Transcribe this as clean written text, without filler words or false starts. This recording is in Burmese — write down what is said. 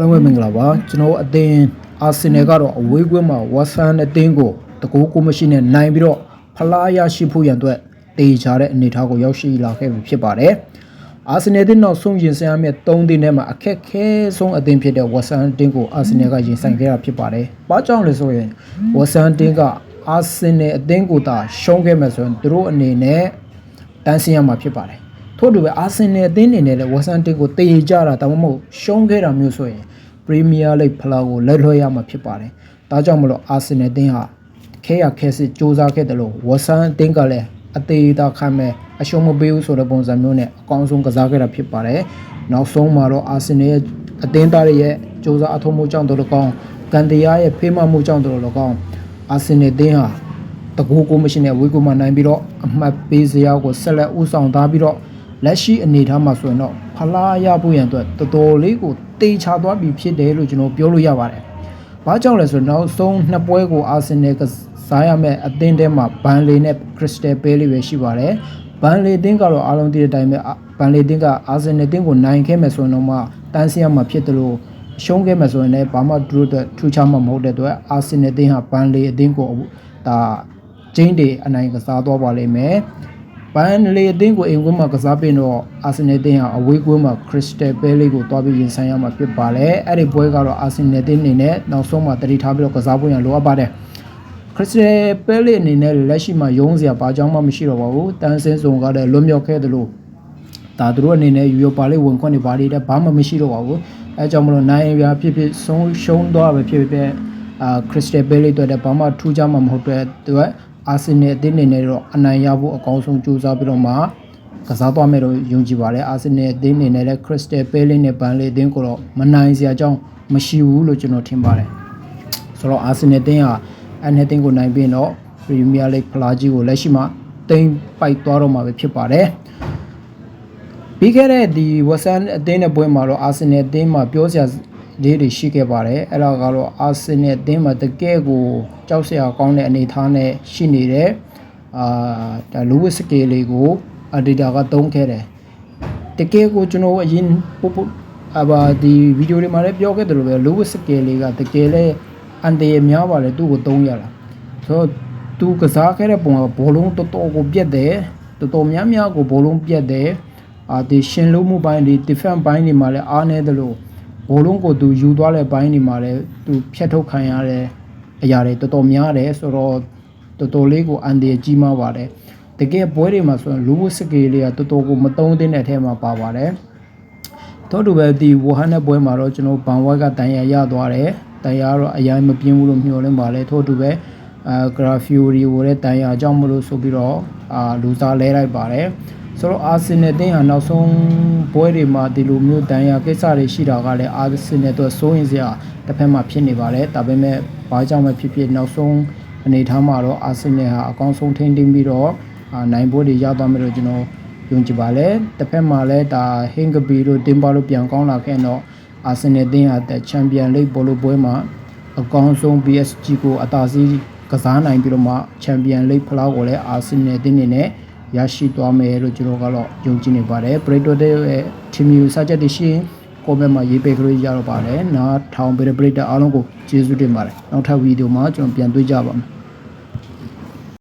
Hello မင်္ဂလာပါကျွန်တော်အသင်းအာဆင်နယ်ကတော့အဝေးကွင်းမှာဝက်ဆန်အသင်းကိုတကူကိုမရှိနဲ့နိုင်ပြီးတော့ဖလားရရှိဖို့ရန်အတွက်တေချာတဲ့အနေအထားကိုရောက်ရှိလာခဲ့ပြီဖြစ်ပါတယ်အာဆင်နယ်တဲ့နောက်ဆုံးရင်ဆိုင်ရမယ့်3သင်းထဲမှာအခက်ခဲဆုံးအသင်းဖြစ်တဲ့ဝက်ဆန်အသင်းကိုအာဆင်နယ်ကရင်ဆိုင်ခဲ့တာဖြစ်ပါတယ်။ဘာကြောင့်လဲဆိုရင်ဝက်ဆန်အသင်းကအာဆင်နယ်အသင်းကိုသာရှုံးခဲ့မှဆိုရင်သူတို့အနေနဲ့တန်းဆင်းရမှာဖြစ်ပါတယ်။ထို့တူပဲအာဆင်နယ်အသင်းအနေနဲ့လည်းဝက်ဆန်အသင်းကိုတေချာတာဒါမှမဟုတ်ရှုံးခဲ့တာမျိုးဆိုရင်ပရီးမီးယားလိဂ်ဖလားကိုလက်လွှဲရမှာဖြစ်ပါတယ်။ဒါကြောင့်မလို့အာဆင်နယ်အသင်းဟာခဲရခဲစစ်စူးစမ်းခဲ့တယ်လို့ဝက်ဆန်အသင်းကလည်းအသေးသားခံမဲ့အရှုံးမပေးဘူးဆိုတဲ့ပုံစံမျိုးနဲ့အကောင်းဆုံးကစားခဲ့တာဖြစ်ပါတယ်။နောက်ဆုံးမှာတော့အာဆင်နယ်ရဲ့အသင်းသားတွေရဲ့စူးစမ်းအထောက်မှုကြောင့်တို့လည်းကောင်းကန်တီယာရဲ့ဖေးမမှုကြောင့်တို့လည်းကောင်းအာဆင်နယ်အသင်းဟာတကူကိုမရှိနဲ့ဝေးကူမှနိုင်ပြီးတော့အမှတ်ပေးစရာကိုဆက်လက်ဦးဆောင်ထားပြီးတော့လက်ရှိအနေအထားမှာဆိုရင်တော့ဖလားရဖို့ရန်အတွက်တော်တော်လေးကိုတေချာသွားပြီဖြစ်တယ်လို့ကျွန်တော်ပြောလို့ရပါတယ်။ဘာကြောင့်လဲဆိုတော့နောက်ဆုံးနှစ်ပွဲကိုအာဆင်နယ်ကစားရမယ့်အသင်းထဲမှာဘန်လီနဲ့ခရစ္စတယ်ပဲလေးပဲရှိပါတယ်။ဘန်လီအသင်းကတော့အားလုံးသိတဲ့အတိုင်းပဲဘန်လီအသင်းကအာဆင်နယ်အသင်းကိုနိုင်ခဲ့မယ်ဆိုရင်တော့မှတန်းစီရမှာဖြစ်တယ်လို့ရှုံးခဲ့မယ်ဆိုရင်လည်းဘာမှဒူးတဲ့ထူးခြားမှမဟုတ်တဲ့အတွက်အာဆင်နယ်အသင်းဟာဘန်လီအသင်းကိုဒါကျင်းတွေအနိုင်ကစားသွားပါလိမ့်မယ်။ဘန်လီအသင်းကိုအိမ်ကွင်းမှာကစားပြီးတော့အာဆင်နယ်အသင်းဟာအဝေးကွင်းမှာခရစ္စတယ်ပဲလေးကိုတွားပြီးရင်ဆိုင်ရမှာဖြစ်ပါတယ်။အဲ့ဒီပွဲကတော့အာဆင်နယ်အသင်းအနေနဲ့နောက်ဆုံးမှာတတိထားပြီးတော့ကစားဖို့ရလိုအပ်ပါတယ်။ခရစ္စတယ်ပဲလေးအနေနဲ့လက်ရှိမှာရုံးစရာဘာကြောင့်မှမရှိတော့ပါဘူး။တန်းစင်းစုံကလည်းလွတ်မြောက်ခဲ့တယ်လို့ဒါသူတို့အနေနဲ့ယူရိုပါလေးဝင်ခွင့်တွေဘာတွေတဲ့ဘာမှမရှိတော့ပါဘူး။အဲကြောင့်မလို့နိုင်ရဖြစ်ဖြစ်ဆုံးရှုံးသွားပဲဖြစ်ဖြစ်ခရစ္စတယ်ပဲလေးတွေ့တဲ့ဘာမှထူးခြားမှမဟုတ်တဲ့အတွက်အာဆင်နယ်အသင်းအနေနဲ့တော့အနိုင်ရဖို့အကောင်းဆုံးကြိုးစားပြီးတော့မှကစားသွားမယ်လို့ယုံကြည်ပါတယ်အာဆင်နယ်အသင်းအနေနဲ့လည်းခရစ္စတယ်ပဲလေးနဲ့ဘန်လီအသင်းကိုတော့မနိုင်စရာအကြောင်းမရှိဘူးလို့ကျွန်တော်ထင်ပါတယ်ဆိုတော့အာဆင်နယ်အသင်းဟာအဲ့ဒီအသင်းကိုနိုင်ပြီးတော့ပရီးမီးယားလိဂ်ဖလားကြီးကိုလက်ရှိမှာတိမ်ပိုက်သွားတော့မှာပဲဖြစ်ပါတယ်ပြီးခဲ့တဲ့ဒီဝက်ဆန်အသင်းရဲ့ပွဲမှာတော့အာဆင်နယ်အသင်းမှာပြောစရာလေးတွေရှိခဲ့ပါတယ်အဲ့ဒါကတော့အာဆင်နယ်အသင်းမှာတကယ်ကိုကြောက်စရာကောင်းတဲ့အနေအထားနဲ့ရှိနေတဲ့ဒါလူးဝစ်စကေလေးကိုအဒီတာကတုံးခဲ့တယ်တကယ်ကိုကျွန်တော်အရင်ဒီဗီဒီယိုတွေမှာလည်းပြောခဲ့တယ်လို့ပဲလူးဝစ်စကေလေးကတကယ်လဲအန်တီရများပါလေသူ့ကိုတုံးရတာဆိုတော့သူကစားခဲ့တဲ့ပုံကဘောလုံးတော်တော်ကိုပြက်တယ်တော်တော်များများကိုဘောလုံးပြက်တယ်ဒီရှင်လုံးမှုပိုင်းဒီ defense ပိုင်းတွေမှာလည်းအားနေတယ်လို့ဘောလုံးကိုသူယူသွားတဲ့ဘိုင်းတွေမှာလည်းသူဖြတ်ထုတ်ခံရတဲ့အရာတွေတော်တော်များတယ်ဆိုတော့တော်တော်လေးကိုအန်ဒီကြီးမားပါတယ်တကယ်ပွဲတွေမှာဆိုရင်လူးဝစကေလေးကတော်တော်ကိုမတုံးတဲ့အထက်မှာပါပါတယ်တော့တူပဲဒီဝဟန်နဲ့ပွဲမှာတော့ကျွန်တော်ဘန်ဝိုက်ကတန်ရရသွားတယ်တန်ရတော့အရင်မပြင်းဘူးလို့မျှော်လင့်ပါလေထို့တူပဲဂရာဖီယိုရီကိုလည်းတန်ရအကြောင်းမလို့ဆိုပြီးတော့လူစားလဲလိုက်ပါတယ်ဆိုတော့အာဆင်နယ်အသင်းဟာနောက်ဆုံးပွဲတွေမှာဒီလိုမျိုးတန်ရာကိစ္စတွေရှိတာကလည်းအာဆင်နယ်တို့စိုးရင်စရာတစ်ဖက်မှာဖြစ်နေပါတယ်ဒါပေမဲ့ဘာကြောင့်ပဲဖြစ်ဖြစ်နောက်ဆုံးအနေထားမှာတော့အာဆင်နယ်ဟာအကောင်းဆုံးထိန်းသိမ်းပြီးတော့နိုင်ပွဲတွေရသွားမယ်လို့ကျွန်တော်ယုံကြည်ပါတယ်တစ်ဖက်မှာလည်းဒါဟင်ဂဘီတို့တင်ပါလို့ပြန်ကောင်းလာခဲ့တော့အာဆင်နယ်အသင်းဟာချန်ပီယံလိဂ်ဘောလုံးပွဲမှာအကောင်းဆုံး PSG ကိုအသာစီးကစားနိုင်ပြီးတော့မှချန်ပီယံလိဂ်ဖလားကိုလည်းအာဆင်နယ်အသင်းနေနဲ့ရရှိသွားမယ်လို့ကျွန်တော်ကတော့ယုံကြည်နေပါတယ်ပရိတိုတဲ့ team ယူစာချက်တွေရှိရင် comment မှာရေးပေးကြလို့ရတော့ပါတယ်နားထောင်ပေးတဲ့ပရိသတ်အားလုံးကိုကျေးဇူးတင်ပါတယ်နောက်ထပ်ဗီဒီယိုမှာကျွန်တော်ပြန်တွေ့ကြပါမယ်